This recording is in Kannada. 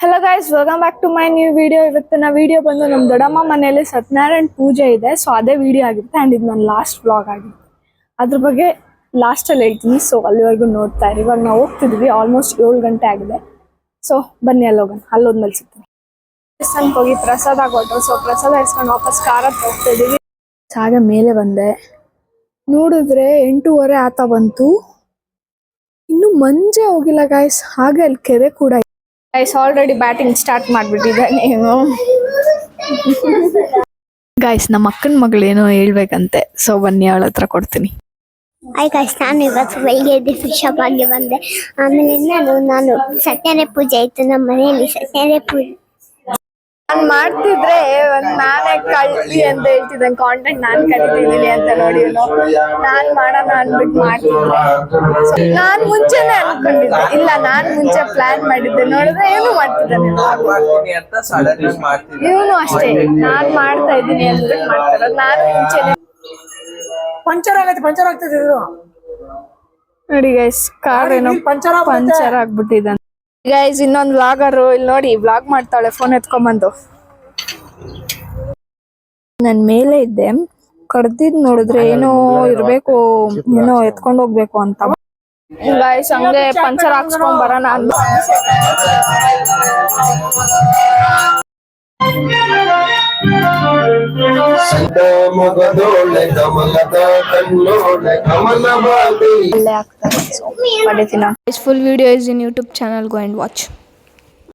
Hello guys, welcome back to my new video. ಇವತ್ತಿನ ವಿಡಿಯೋ ಬಂದು ನಮ್ಮ ದೊಡ್ಡಮ್ಮ ಮನೆಯಲ್ಲಿ ಸತ್ಯನಾರಾಯಣ ಪೂಜೆ ಇದೆ. ಸೊ ಅದೇ ವಿಡಿಯೋ ಆಗಿರುತ್ತೆ ಆ್ಯಂಡ್ ಇದು ನನ್ನ ಲಾಸ್ಟ್ ವ್ಲಾಗ್ ಆಗಿದೆ. ಅದ್ರ ಬಗ್ಗೆ ಲಾಸ್ಟಲ್ಲಿ ಹೇಳ್ತೀನಿ. ಸೊ ಅಲ್ಲಿವರೆಗೂ ನೋಡ್ತಾ ಇರಿ. ಇವಾಗ ನಾವು ಹೋಗ್ತಿದ್ವಿ, ಆಲ್ಮೋಸ್ಟ್ 7 ಗಂಟೆ ಆಗಿದೆ. ಸೊ ಬನ್ನಿ ಅಲ್ಲೋಗೋಣ. ಅಲ್ಲೋದ್ಮೇಲೆ ಸಿಗ್ತೀನಿ. ದೇವಸ್ಥಾನಕ್ಕೆ ಹೋಗಿ ಪ್ರಸಾದ ಕೊಟ್ಟರು. ಸೊ ಪ್ರಸಾದ ಇಸ್ಕೊಂಡು ವಾಪಸ್ ಕಾರ ಹೋಗ್ತಾ ಇದ್ದೀವಿ. ಹಾಗೆ ಮೇಲೆ ಬಂದೆ, ನೋಡಿದ್ರೆ 8:15 ಆತ ಬಂತು. ಇನ್ನು ಮಂಜೆ ಹೋಗಿಲ್ಲ ಗೈಸ್. ಹಾಗೆ ಅಲ್ಲಿ ಕೆರೆ ಕೂಡ ಇದೆ ಗೈಸ್. ಆಲ್ರೆಡಿ ಬ್ಯಾಟಿಂಗ್ ಸ್ಟಾರ್ಟ್ ಮಾಡಿಬಿಟ್ಟಿದೆ. ನೀವು ಗೈಸ್, ನಮ್ಮ ಅಕ್ಕನ ಮಗಳೇನೋ ಹೇಳ್ಬೇಕಂತೆ. ಸೊ ಬನ್ನಿ, ಅವಳ ಹತ್ರ ಕೊಡ್ತೀನಿ. ಹಾಯ್ ಗೈಸ್, ನಾನು ಇವತ್ತು ಬೆಳಿಗ್ಗೆ ಎದ್ದು ಫಿಶ್ ಶಾಪ್ ಆಗಿ ಬಂದೆ. ಆಮೇಲೆ ನಾನು ಸತ್ಯನಾರಾಯಣ ಪೂಜೆ ಇತ್ತು ನಮ್ಮ ಮನೆಯಲ್ಲಿ. ಸತ್ಯನಾರಾಯಣ ಪೂಜೆ ನಾನು ಮಾಡ್ತಿದ್ರೆ ಒಂದ್ ನಾನೇ ಕಳ್ಳಿ ಅಂತ ಹೇಳ್ತಿದ್ದೆ. ಕಾಂಟೆಂಟ್ ನಾನ್ ಕಲಿತಿದ್ದೀನಿ ಅಂತ ನೋಡಿ. ನಾನ್ ಮಾಡೋಣ ಅಂದ್ಬಿಟ್ಟು ಮಾಡ್ತಿದ್ದೆ. ನಾನ್ ಮುಂಚೆನೆ ಅನ್ಕೊಂಡಿದ್ದೆ, ಇಲ್ಲ ನಾನ್ ಮುಂಚೆ ಪ್ಲಾನ್ ಮಾಡಿದ್ದೆ. ನೋಡಿದ್ರೆ ಏನು ಮಾಡ್ತಿದ್ದಾನೆ ಇವನು ಅಷ್ಟೇ. ನಾನ್ ಮಾಡ್ತಾ ಇದ್ದೀನಿ ಅಂದ್ಬಿಟ್ಟು ಮಾಡ್ತಾರ. ನಾನು ಮುಂಚೆನೆ ಪಂಚರ್ ಆಗ್ತದೆ ನೋಡಿ ಗೈಸ್. ಕಾರ್ ಏನೋ ಪಂಚರ್ ಆಗ್ಬಿಟ್ಟಿದ್ದಾನೆ ಗೈಸ್. ಇನ್ನೊಂದು ವ್ಲಾಗರು ಇಲ್ಲಿ ನೋಡಿ ವ್ಲಾಗ್ ಮಾಡ್ತಾಳೆ ಫೋನ್ ಎತ್ಕೊಂಡ್ಬಂದು. ನನ್ ಮೇಲೆ ಇದ್ದೆ, ಕಡ್ದಿದ್ ನೋಡಿದ್ರೆ ಏನೋ ಇರ್ಬೇಕು, ಏನೋ ಎತ್ಕೊಂಡ್ ಹೋಗ್ಬೇಕು ಅಂತ ಗೈಸ್. ಹಂಗೆ ಪಂಚರ್ ಹಾಕ್ಸ್ಕೊಂಡ್ ಬರೋಣ ಅಂದ. Full video is in YouTube channel. Go and watch.